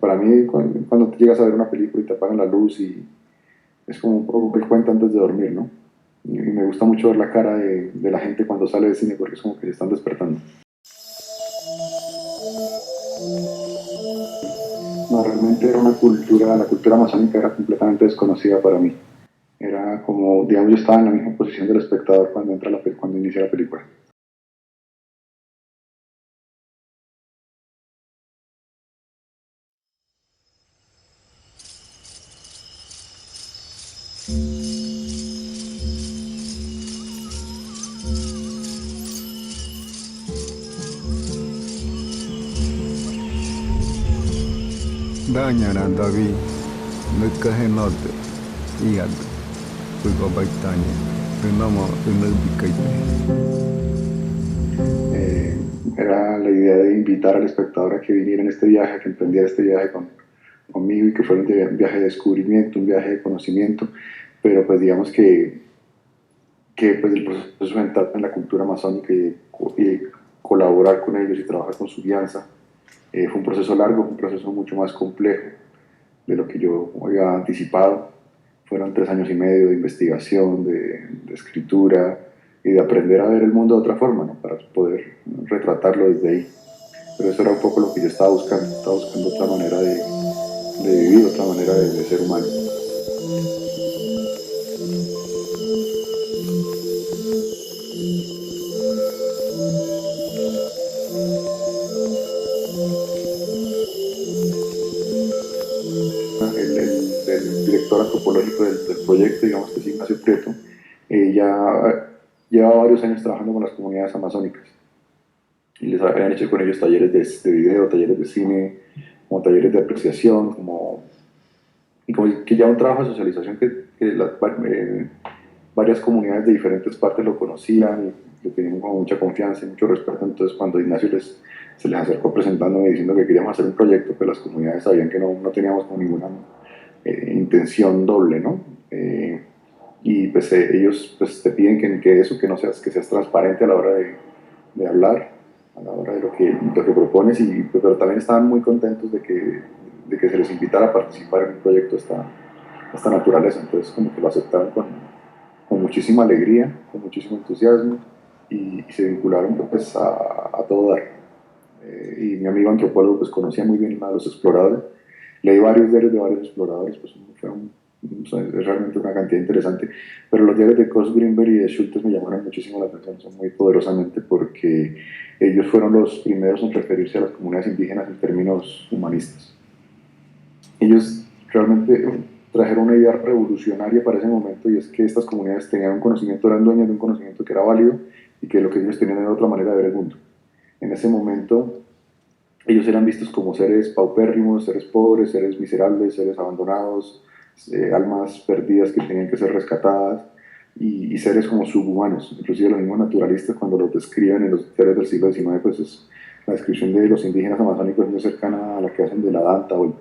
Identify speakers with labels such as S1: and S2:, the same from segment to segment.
S1: Para mí, cuando te llegas a ver una película y te apagan la luz y es como un poco el cuento antes de dormir, ¿no? Y me gusta mucho ver la cara de la gente cuando sale de cine porque es como que se están despertando. No, realmente era una cultura, la cultura amazónica era completamente desconocida para mí. Era como, digamos, yo estaba en la misma posición del espectador cuando cuando inicia la película.
S2: Dañarandavi, Nukahenode, Iad, Pugobaitani, Renamo, Unubikaite.
S1: Era la idea de invitar al espectador a que viniera en este viaje, a que emprendiera este viaje conmigo y que fuera un viaje de descubrimiento, un viaje de conocimiento, pero pues digamos que pues el proceso de entrar en la cultura amazónica y colaborar con ellos y trabajar con su guianza fue un proceso largo, un proceso mucho más complejo de lo que yo había anticipado. Fueron 3 años y medio de investigación, de escritura y de aprender a ver el mundo de otra forma, ¿no? Para poder retratarlo desde ahí. Pero eso era un poco lo que yo estaba buscando otra manera de vivir, otra manera de ser humano. El director antropológico del proyecto, digamos que es Ignacio Prieto, ya lleva varios años trabajando con las comunidades amazónicas y les habían hecho con ellos talleres de video, talleres de cine, como talleres de apreciación, y como que ya un trabajo de socialización que varias comunidades de diferentes partes lo conocían y le tenían como mucha confianza y mucho respeto. Entonces, cuando se les acercó presentándome diciendo que queríamos hacer un proyecto, pues las comunidades sabían que no teníamos como ninguna intención doble, ¿no? Y pues ellos pues, te piden que eso, que seas transparente a la hora de hablar, a la hora de lo que propones, pero también estaban muy contentos de que se les invitara a participar en un proyecto de esta naturaleza. Entonces, como que lo aceptaron con muchísima alegría, con muchísimo entusiasmo y se vincularon pues, a todo dar. Y mi amigo antropólogo pues conocía muy bien a los exploradores, leí varios diarios de varios exploradores, pues es realmente una cantidad interesante, pero los diarios de Koss Greenberg y de Schultes me llamaron muchísimo la atención, son muy poderosamente porque ellos fueron los primeros en referirse a las comunidades indígenas en términos humanistas. Ellos realmente trajeron una idea revolucionaria para ese momento y es que estas comunidades tenían un conocimiento, eran dueñas de un conocimiento que era válido y que lo que ellos tenían era otra manera de ver el mundo. En ese momento ellos eran vistos como seres paupérrimos, seres pobres, seres miserables, seres abandonados, almas perdidas que tenían que ser rescatadas y seres como subhumanos. Inclusive los mismos naturalistas cuando los describen en los diarios del siglo XIX, pues la descripción de los indígenas amazónicos es muy cercana a la que hacen de la danta o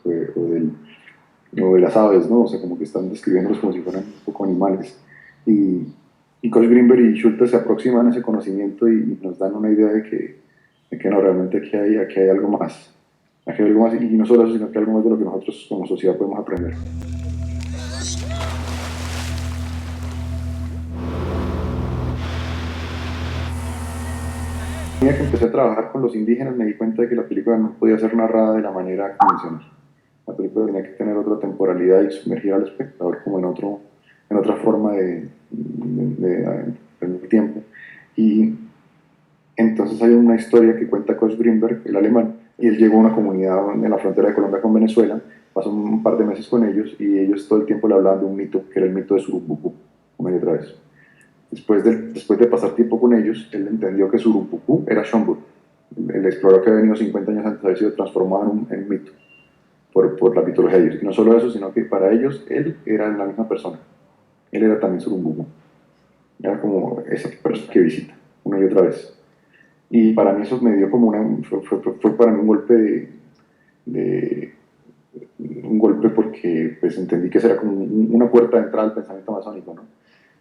S1: de las aves, ¿no? O sea, como que están describiéndolos como si fueran un poco animales. Y, y Koch Greenberg y Schultes se aproximan a ese conocimiento y nos dan una idea de que no, realmente aquí hay algo más. Aquí hay algo más, y no solo eso, sino que hay algo más de lo que nosotros como sociedad podemos aprender. A medida que empecé a trabajar con los indígenas me di cuenta de que la película no podía ser narrada de la manera convencional. La película tenía que tener otra temporalidad y sumergir al espectador como en otra forma de tiempo. Y entonces hay una historia que cuenta Koch Greenberg, el alemán, y él llegó a una comunidad en la frontera de Colombia con Venezuela, pasó un par de meses con ellos y ellos todo el tiempo le hablaban de un mito, que era el mito de Surumbucu, una y otra vez. Después de pasar tiempo con ellos, él entendió que Surumbucu era Schomburg, el explorador que había venido 50 años antes había sido transformado en un mito por la mitología de ellos. Y no solo eso, sino que para ellos él era la misma persona. Él era también Surumbucu. Era como esa persona que visita una y otra vez. Y para mí eso me dio como fue para mí un golpe de un golpe porque pues entendí que esa era como una puerta de entrada al pensamiento amazónico, ¿no?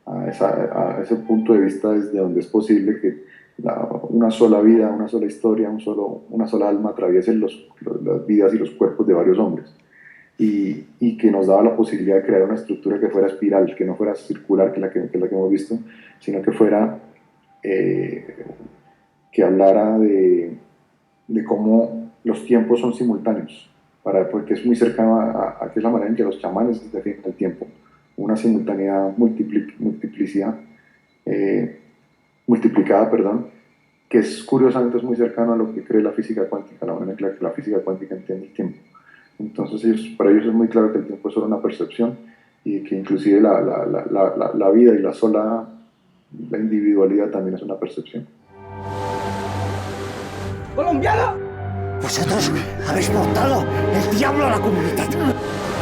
S1: A ese punto de vista desde donde es posible que una sola vida, una sola historia, una sola alma atraviese las vidas y los cuerpos de varios hombres. Y que nos daba la posibilidad de crear una estructura que fuera espiral, que no fuera circular, que es la que hemos visto, sino que fuera, que hablara de cómo los tiempos son simultáneos, porque es muy cercano a que es la manera en que los chamanes definen el tiempo, una simultaneidad multiplicidad, eh, multiplicada, perdón, que es curiosamente es muy cercano a lo que cree la física cuántica, la manera en que la física cuántica entiende el tiempo. Entonces para ellos es muy claro que el tiempo es solo una percepción y que inclusive la vida y la individualidad también es una percepción.
S3: ¡Colombiano!
S4: Vosotros habéis portado el diablo a la comunidad.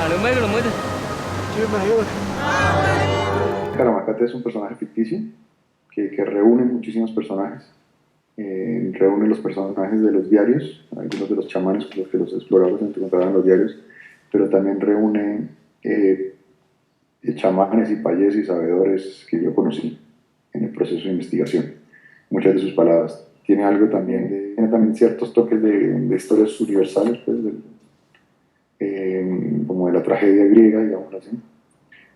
S3: Lo muere.
S1: Caramacate es un personaje ficticio que reúne muchísimos personajes. Reúne los personajes de los diarios, algunos de los chamanes con los que los exploradores encontraban en los diarios, pero también reúne chamanes y payés y sabedores que yo conocí en el proceso de investigación. Muchas de sus palabras tiene algo también, tiene también ciertos toques de historias universales, pues, como de la tragedia griega, digamos así,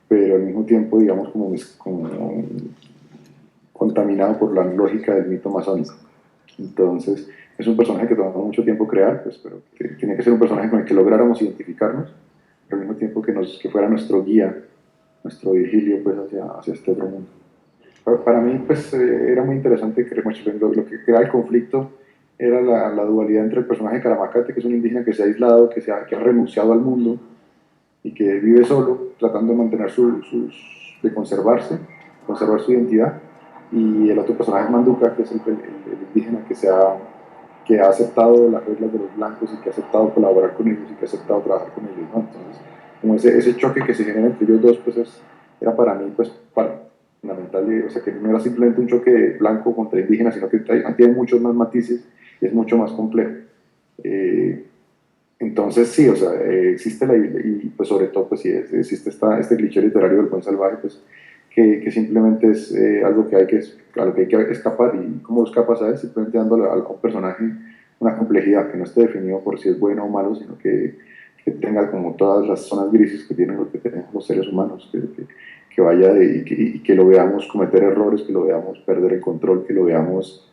S1: pero al mismo tiempo, digamos, como contaminado por la lógica del mito masónico. Entonces, es un personaje que tomó mucho tiempo crear, pues, pero que tiene que ser un personaje con el que lográramos identificarnos, pero al mismo tiempo que fuera nuestro guía, nuestro Virgilio, pues, hacia este otro mundo. Para mí, pues, era muy interesante que lo que crea el conflicto era la dualidad entre el personaje de Caramacate, que es un indígena que se ha aislado, que ha renunciado al mundo y que vive solo, tratando de mantener de conservar su identidad, y el otro personaje es Manduca, que es el indígena que ha aceptado las reglas de los blancos y que ha aceptado colaborar con ellos y que ha aceptado trabajar con ellos, ¿no? Entonces, como ese choque que se genera entre ellos dos, pues era para mí, pues, fundamental, o sea, que no era simplemente un choque blanco contra indígena, sino que tiene muchos más matices y es mucho más complejo. Entonces, sí, o sea, existe y pues sobre todo, pues sí, existe este cliché literario del buen salvaje, pues, que simplemente es algo a lo que hay que escapar. ¿Y cómo lo escapas a él? Simplemente dándole a un personaje una complejidad que no esté definido por si es bueno o malo, sino que tenga como todas las zonas grises que tienen lo que tenemos los seres humanos, que vaya y que lo veamos cometer errores, que lo veamos perder el control, que lo veamos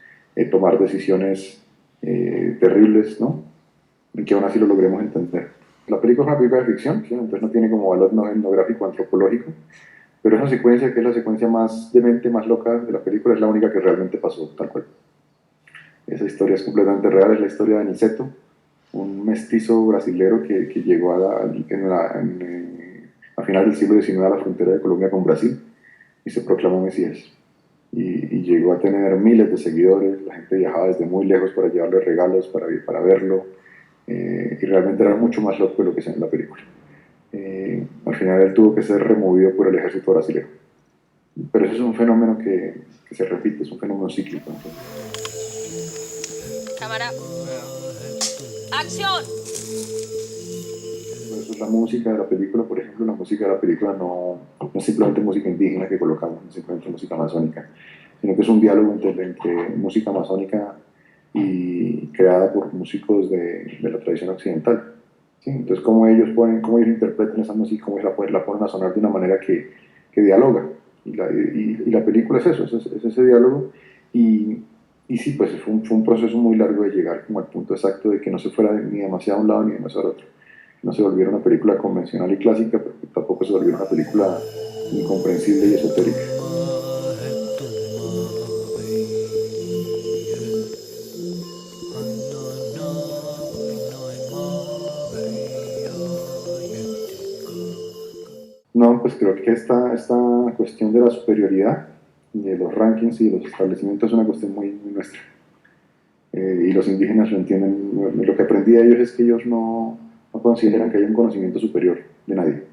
S1: tomar decisiones terribles, ¿no? Y que aún así lo logremos entender. La película es una película de ficción, ¿sí? Entonces no tiene como valor etnográfico antropológico, pero esa secuencia, que es la secuencia más demente, más loca de la película, es la única que realmente pasó, tal cual. Esa historia es completamente real, es la historia de Aniceto, un mestizo brasilero que llegó a finales del siglo XIX a la frontera de Colombia con Brasil y se proclamó Mesías. Y llegó a tener miles de seguidores, la gente viajaba desde muy lejos para llevarle regalos, para verlo, y realmente era mucho más loco de lo que se ve en la película. Al final él tuvo que ser removido por el ejército brasileño. Pero ese es un fenómeno que se repite, es un fenómeno cíclico.
S5: Cámara. ¡Acción!
S1: Por eso es la música de la película, por ejemplo, la música de la película no es simplemente música indígena que colocamos, no es simplemente música amazónica, sino que es un diálogo entre música amazónica y creada por músicos de la tradición occidental. ¿Sí? Entonces, cómo ellos interpretan esa música, cómo la ponen a sonar de una manera que dialoga. Y la película es eso, es ese diálogo. Y sí, pues fue un proceso muy largo de llegar como al punto exacto de que no se fuera ni demasiado a un lado ni demasiado al otro. No se volviera una película convencional y clásica, pero tampoco se volviera una película incomprensible y esotérica. No, pues creo que esta cuestión de la superioridad, de los rankings y de los establecimientos es una cuestión muy nuestra. Y los indígenas lo entienden. Lo que aprendí de ellos es que ellos no consideran que haya un conocimiento superior de nadie,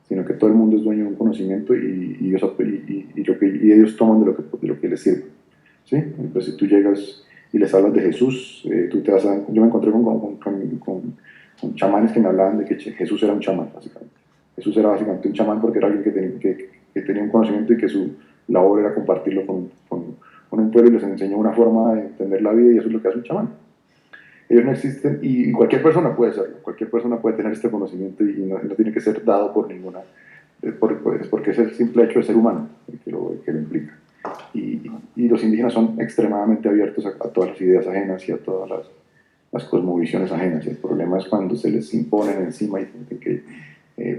S1: sino que todo el mundo es dueño de un conocimiento y ellos toman de lo que les sirve. ¿Sí? Entonces, si tú llegas y les hablas de Jesús, yo me encontré con chamanes que me hablaban de que Jesús era un chamán, básicamente. Jesús era básicamente un chamán porque era alguien que tenía un conocimiento y que su labor era compartirlo con con un pueblo y les enseñó una forma de entender la vida y eso es lo que hace un chamán. Ellos no existen y cualquier persona puede serlo, cualquier persona puede tener este conocimiento y no tiene que ser dado por ninguna, porque es el simple hecho de ser humano el que lo implica. Y los indígenas son extremadamente abiertos a todas las ideas ajenas y a todas las cosmovisiones ajenas. El problema es cuando se les imponen encima y sienten que...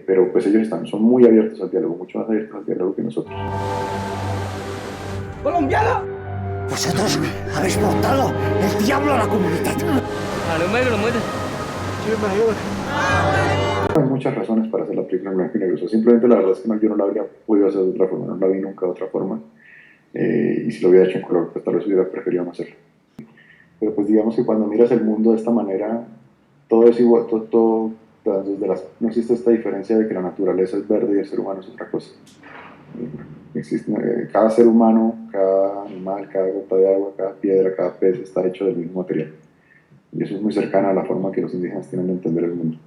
S1: pero pues ellos son muy abiertos al diálogo, mucho más abiertos al diálogo que nosotros.
S3: ¡Colombiano!
S4: Vosotros habéis portado el diablo a la comunidad.
S1: Hay muchas razones para hacer la película en blanco y negro. O sea, simplemente la verdad es que yo no la habría podido hacer de otra forma, no la vi nunca de otra forma. Y si lo hubiera hecho en color, pues tal vez hubiera preferido no hacerlo. Pero pues digamos que cuando miras el mundo de esta manera, todo es igual, no existe esta diferencia de que la naturaleza es verde y el ser humano es otra cosa. Cada ser humano, cada animal, cada gota de agua, cada piedra, cada pez está hecho del mismo material. Y eso es muy cercano a la forma que los indígenas tienen de entender el mundo.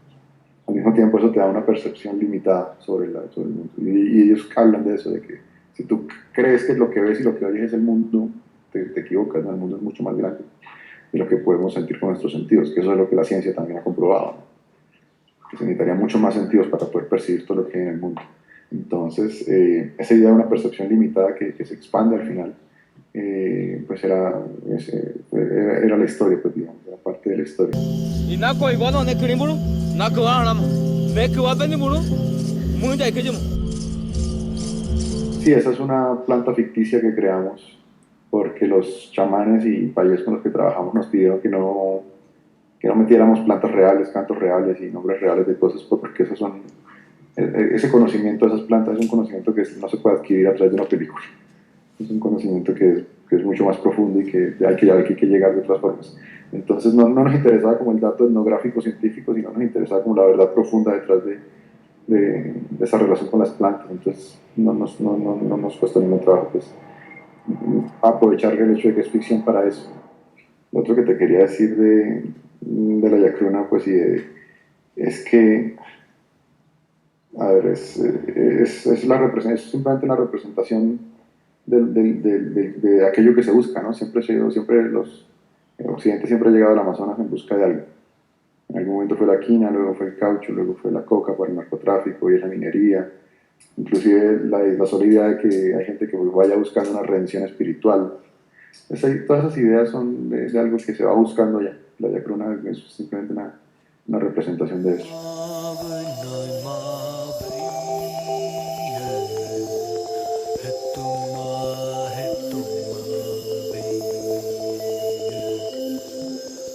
S1: Al mismo tiempo eso te da una percepción limitada sobre el mundo. Y ellos hablan de eso, de que si tú crees que lo que ves y lo que oyes es el mundo, te equivocas, ¿no? El mundo es mucho más grande de lo que podemos sentir con nuestros sentidos, que eso es lo que la ciencia también ha comprobado, ¿no? Que se necesitaría mucho más sentidos para poder percibir todo lo que hay en el mundo. Entonces, esa idea de una percepción limitada que se expande al final, pues era la historia, pues digamos, era parte de la historia.
S3: 이 낙고 이거는 내 그림 보러 낙고 안 하면 내그 와더니 보러 문자 이거지 뭐.
S1: Sí, esa es una planta ficticia que creamos porque los chamanes y payés con los que trabajamos nos pidieron que no metiéramos plantas reales, cantos reales y nombres reales de cosas, porque esos son, ese conocimiento de esas plantas es un conocimiento que no se puede adquirir a través de una película. Es un conocimiento que es mucho más profundo y que hay que llegar de otras formas. Entonces no nos interesaba como el dato etnográfico científico, sino nos interesaba como la verdad profunda detrás de esa relación con las plantas. Entonces no nos cuesta ningún trabajo pues, aprovechar el hecho de que es ficción para eso. Lo otro que te quería decir de la Yacruna, pues sí, es que, a ver, es simplemente una representación de aquello que se busca, ¿no? Occidente siempre ha llegado al Amazonas en busca de algo. En algún momento fue la quina, luego fue el caucho, luego fue la coca para el narcotráfico y la minería. Inclusive la sola idea de que hay gente que vaya buscando una redención espiritual. Todas esas ideas son de algo que se va buscando ya. La Yacruna es simplemente una representación de eso.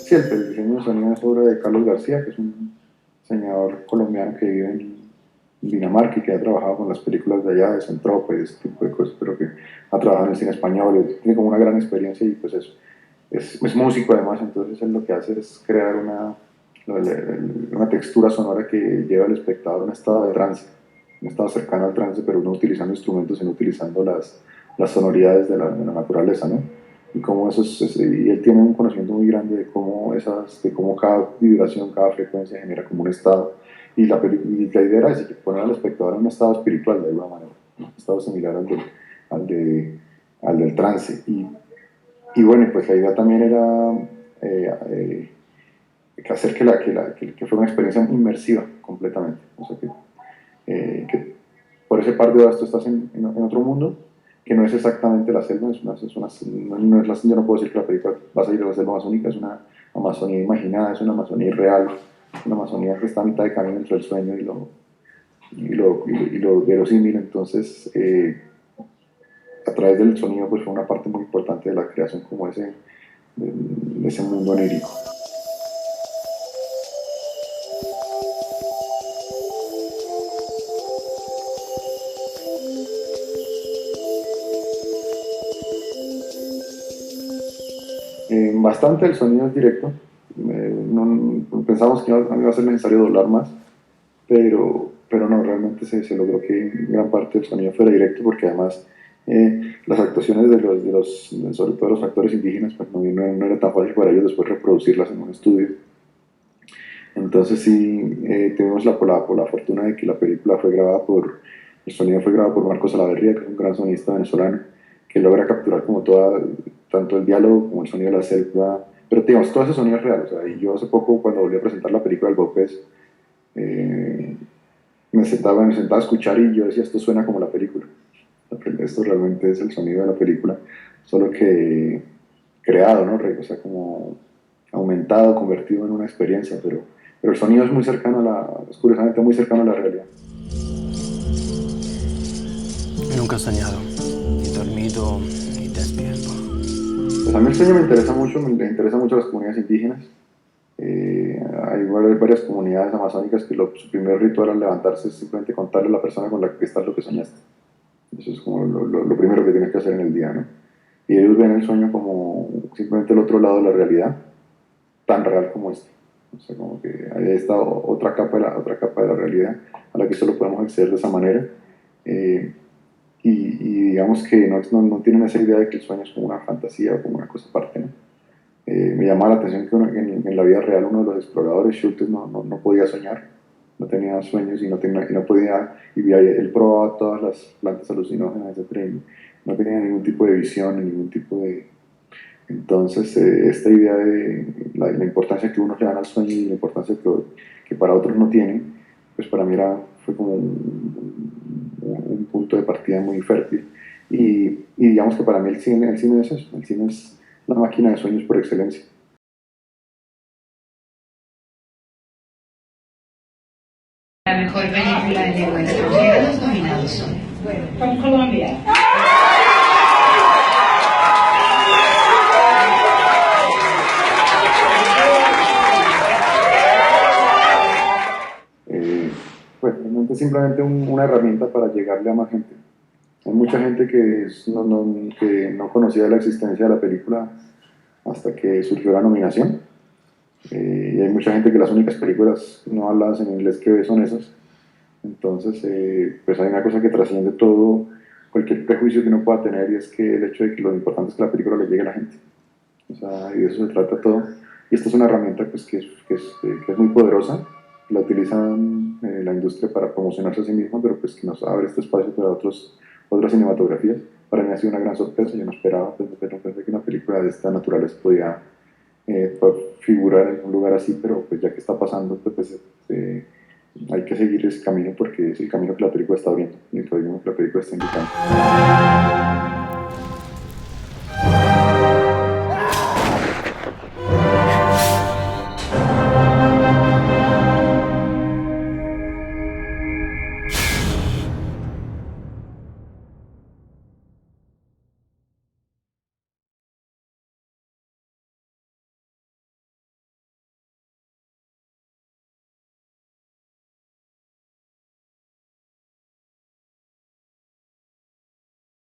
S1: Sí, el diseño de sonido es obra de Carlos García, que es un diseñador colombiano que vive en Dinamarca y que ha trabajado con las películas de allá, de Centropa y ese tipo de cosas, pero que ha trabajado en el cine español, tiene como una gran experiencia y pues es músico además, entonces él lo que hace es crear una textura sonora que lleva al espectador a un estado de trance, un estado cercano al trance, pero no utilizando instrumentos, sino utilizando las sonoridades de la naturaleza, ¿no? Y cómo y él tiene un conocimiento muy grande de cómo cada vibración, cada frecuencia genera como un estado. Y la idea era esa, que poner al espectador en un estado espiritual de alguna manera, un estado similar al del trance. Y bueno, pues la idea también era hacer que fuera una experiencia inmersiva completamente. O sea, que por ese par de horas tú estás en otro mundo, que no es exactamente la selva, yo no puedo decir que la película va a salir de la selva amazónica, es una Amazonía imaginada, es una Amazonía irreal, una Amazonía que está a mitad de camino entre el sueño y lo verosímil. Entonces, a través del sonido pues fue una parte muy importante de la creación como de ese mundo onírico. Bastante el sonido es directo, pensamos que no iba a ser necesario doblar más, pero no, realmente se logró que gran parte del sonido fuera directo porque además las actuaciones sobre todo los actores indígenas pues no era tan fácil para ellos después reproducirlas en un estudio. Entonces sí, tuvimos la fortuna de que el sonido fue grabado por Marcos Salaverría, que es un gran sonista venezolano, que logra capturar como tanto el diálogo como el sonido de la selva, pero digamos, todo ese sonido es real. O sea, y yo hace poco, cuando volví a presentar la película del Bopes, me sentaba a escuchar y yo decía, esto suena como la película. Esto realmente es el sonido de la película, solo que creado, ¿no? O sea, como aumentado, convertido en una experiencia, pero el sonido es muy cercano es curiosamente muy cercano a la realidad.
S5: Nunca he soñado, ni dormido, ni despierto.
S1: Pues a mí el sueño me interesa mucho las comunidades indígenas. Hay varias comunidades amazónicas que su primer ritual al levantarse es simplemente contarle a la persona con la que estás lo que soñaste. Eso es como lo primero que tienes que hacer en el día, ¿no? Y ellos ven el sueño como simplemente el otro lado de la realidad, tan real como este. O sea, como que hay esta otra capa de la realidad a la que solo podemos acceder de esa manera. Eh, y digamos que no tienen esa idea de que el sueño es como una fantasía o como una cosa aparte, ¿no? Me llamaba la atención que en la vida real uno de los exploradores, Schultes, no podía soñar, no tenía sueños y no podía, él probaba todas las plantas alucinógenas, etc. Y no tenía ningún tipo de visión, ningún tipo de... Entonces, esta idea de la importancia que unos le dan al sueño y la importancia que para otros no tienen, pues para mí fue como un punto de partida muy fértil. Y digamos que para mí el cine es eso, el cine es la máquina de sueños por excelencia.
S6: La mejor película en lengua extranjera, los nominados son From Colombia.
S1: Pues realmente es simplemente una herramienta para llegarle a más gente. Hay mucha gente que no conocía la existencia de la película hasta que surgió la nominación. Y hay mucha gente que las únicas películas no habladas en inglés que ve son esas. Entonces, pues hay una cosa que trasciende todo, cualquier prejuicio que uno pueda tener, y es que el hecho de que lo importante es que la película le llegue a la gente. O sea, y de eso se trata todo. Y esta es una herramienta pues, que es muy poderosa. La utilizan la industria para promocionarse a sí misma, pero pues que nos abre este espacio para otras cinematografías. Para mí ha sido una gran sorpresa. Yo no esperaba, pues, no pensé que una película de esta naturaleza podía figurar en un lugar así, pero pues ya que está pasando, pues hay que seguir ese camino porque es el camino que la película está abriendo y el camino que la película está indicando.